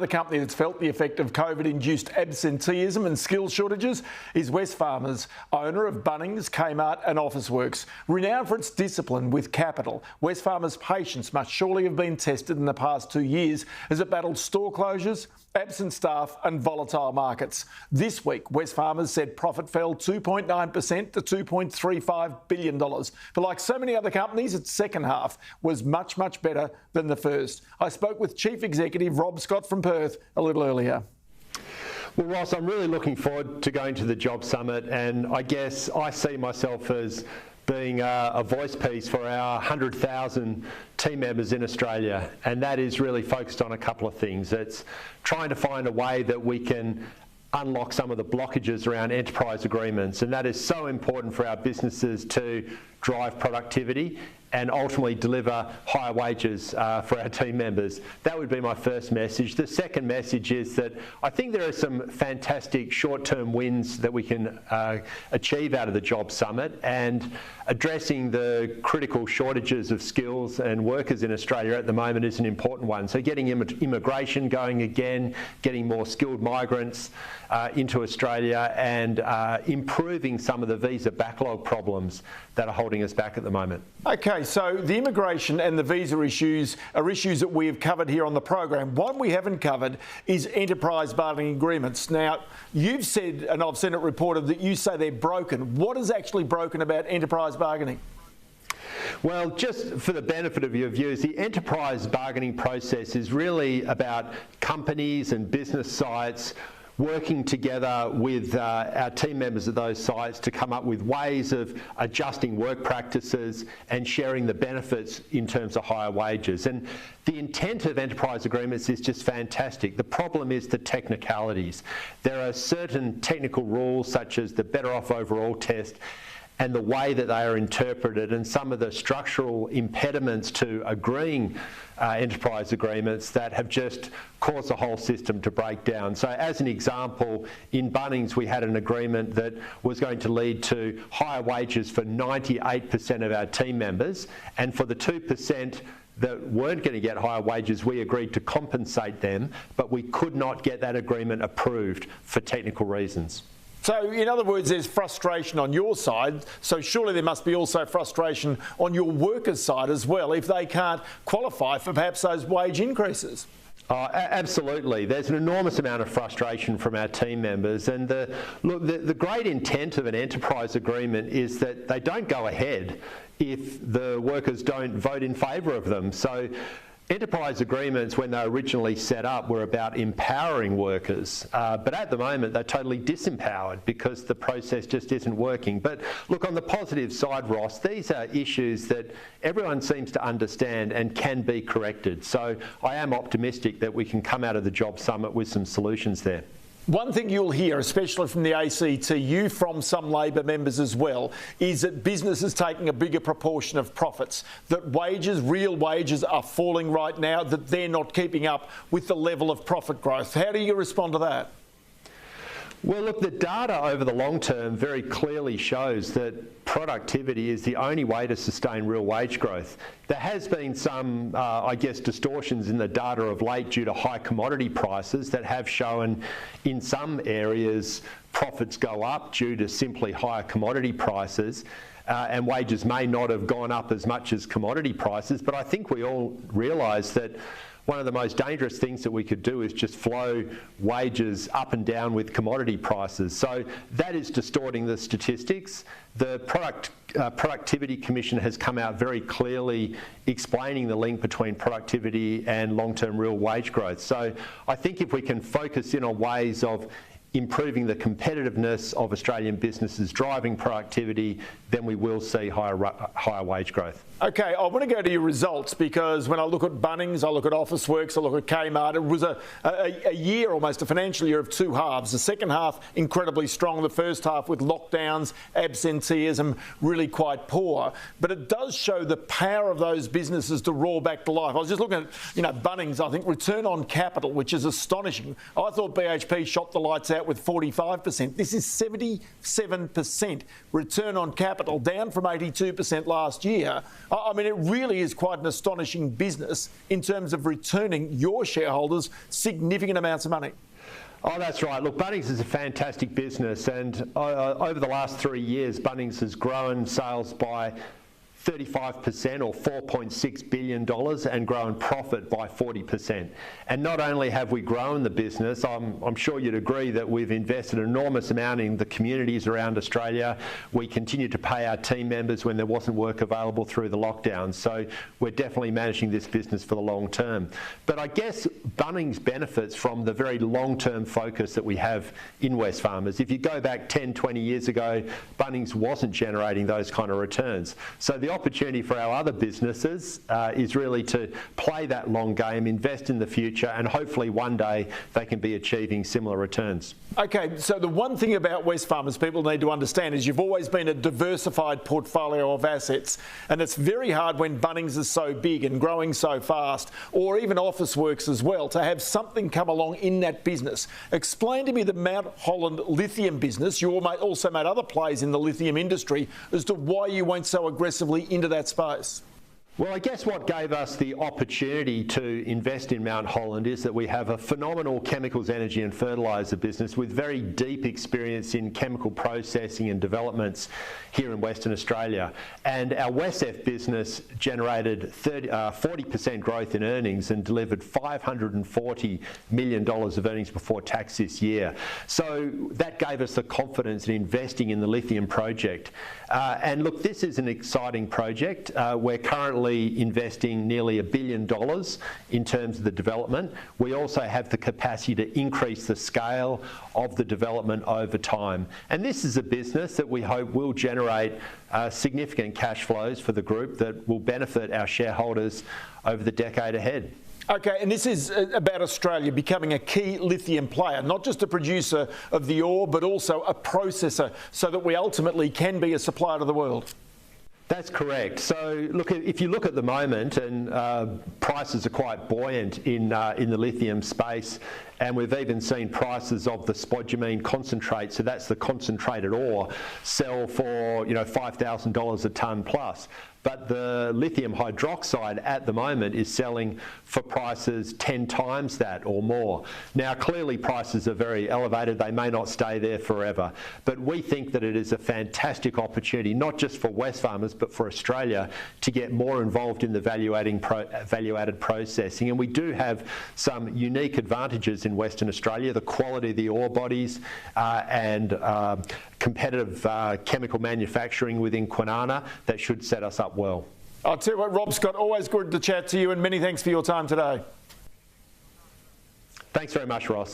The company that's felt the effect of COVID-induced absenteeism and skills shortages is Wesfarmers, owner of Bunnings, Kmart and Officeworks. Renowned for its discipline with capital, Wesfarmers' patience must surely have been tested in the past 2 years as it battled store closures, absent staff and volatile markets. This week, Wesfarmers said profit fell 2.9% to $2.35 billion. But like so many other companies, its second half was much, much better than the first. I spoke with Chief Executive Rob Scott from Perth a little earlier. Well, Ross, I'm really looking forward to going to the Job Summit, and I guess I see myself as being a voice piece for our 100,000 team members in Australia, and that is really focused on a couple of things. It's trying to find a way that we can unlock some of the blockages around enterprise agreements, and that is so important for our businesses to drive productivity and ultimately deliver higher wages for our team members. That would be my first message. The second message is that I think there are some fantastic short-term wins that we can achieve out of the Job Summit, and addressing the critical shortages of skills and workers in Australia at the moment is an important one. So getting immigration going again, getting more skilled migrants into Australia, and improving some of the visa backlog problems that are holding us back at the moment. Okay, so the immigration and the visa issues are issues that we have covered here on the program. One we haven't covered is enterprise bargaining agreements. Now, you've said, and I've seen it reported, that you say they're broken. What is actually broken about enterprise bargaining? Well, just for the benefit of your viewers, the enterprise bargaining process is really about companies and business sites working together with our team members at those sites to come up with ways of adjusting work practices and sharing the benefits in terms of higher wages. And the intent of enterprise agreements is just fantastic. The problem is the technicalities. There are certain technical rules, such as the Better Off Overall test, and the way that they are interpreted, and some of the structural impediments to agreeing enterprise agreements that have just caused the whole system to break down. So as an example, in Bunnings we had an agreement that was going to lead to higher wages for 98% of our team members, and for the 2% that weren't going to get higher wages, we agreed to compensate them, but we could not get that agreement approved for technical reasons. So, in other words, there's frustration on your side, so surely there must be also frustration on your workers' side as well if they can't qualify for perhaps those wage increases. Absolutely. There's an enormous amount of frustration from our team members, and the great intent of an enterprise agreement is that they don't go ahead if the workers don't vote in favour of them. So enterprise agreements, when they were originally set up, were about empowering workers, but at the moment they're totally disempowered because the process just isn't working. But look, on the positive side, Ross, these are issues that everyone seems to understand and can be corrected. So I am optimistic that we can come out of the Job Summit with some solutions there. One thing you'll hear, especially from the ACT, you from some Labor members as well, is that business is taking a bigger proportion of profits, that wages, real wages, are falling right now, that they're not keeping up with the level of profit growth. How do you respond to that? Well, look, the data over the long term very clearly shows that productivity is the only way to sustain real wage growth. There has been some, I guess, distortions in the data of late due to high commodity prices that have shown in some areas profits go up due to simply higher commodity prices. And wages may not have gone up as much as commodity prices, but I think we all realise that one of the most dangerous things that we could do is just flow wages up and down with commodity prices. So that is distorting the statistics. The Productivity Commission has come out very clearly explaining the link between productivity and long-term real wage growth. So I think if we can focus in on ways of improving the competitiveness of Australian businesses, driving productivity, then we will see higher wage growth. Okay, I want to go to your results, because when I look at Bunnings, I look at Officeworks, I look at Kmart, it was a year, almost a financial year of two halves. The second half incredibly strong, the first half with lockdowns, absenteeism really quite poor. But it does show the power of those businesses to roar back to life. I was just looking at, Bunnings, I think return on capital, which is astonishing. I thought BHP shot the lights out with 45%. This is 77% return on capital, down from 82% last year. I mean, it really is quite an astonishing business in terms of returning your shareholders significant amounts of money. Oh, that's right. Look, Bunnings is a fantastic business, and over the last 3 years, Bunnings has grown sales by 35% or $4.6 billion and grown profit by 40%. And not only have we grown the business, I'm sure you'd agree that we've invested an enormous amount in the communities around Australia. We continue to pay our team members when there wasn't work available through the lockdown. So we're definitely managing this business for the long term. But I guess Bunnings benefits from the very long-term focus that we have in Wesfarmers. If you go back 10, 20 years ago, Bunnings wasn't generating those kind of returns. So the opportunity for our other businesses is really to play that long game, invest in the future, and hopefully one day they can be achieving similar returns. Okay, so the one thing about Wesfarmers people need to understand is you've always been a diversified portfolio of assets, and it's very hard when Bunnings is so big and growing so fast, or even Officeworks as well, to have something come along in that business. Explain to me the Mount Holland lithium business. You also made other plays in the lithium industry as to why you went so aggressively into that space. Well, I guess what gave us the opportunity to invest in Mount Holland is that we have a phenomenal chemicals, energy and fertiliser business with very deep experience in chemical processing and developments here in Western Australia. And our WesF business generated 40% growth in earnings and delivered $540 million of earnings before tax this year. So that gave us the confidence in investing in the lithium project. And look, this is an exciting project. We're currently investing nearly $1 billion in terms of the development. We also have the capacity to increase the scale of the development over time. And this is a business that we hope will generate significant cash flows for the group that will benefit our shareholders over the decade ahead. Okay, and this is about Australia becoming a key lithium player, not just a producer of the ore, but also a processor, so that we ultimately can be a supplier to the world. That's correct. So, look, if you look at the moment, and prices are quite buoyant in the lithium space, and we've even seen prices of the spodumene concentrate, so that's the concentrated ore, sell for $5,000 a tonne plus. But the lithium hydroxide at the moment is selling for prices 10 times that or more. Now, clearly prices are very elevated. They may not stay there forever. But we think that it is a fantastic opportunity, not just for Wesfarmers, but for Australia, to get more involved in the value-added processing. And we do have some unique advantages in Western Australia, the quality of the ore bodies and competitive chemical manufacturing within Kwinana that should set us up well. I'll tell you what, Rob Scott, always good to chat to you, and many thanks for your time today. Thanks very much, Ross.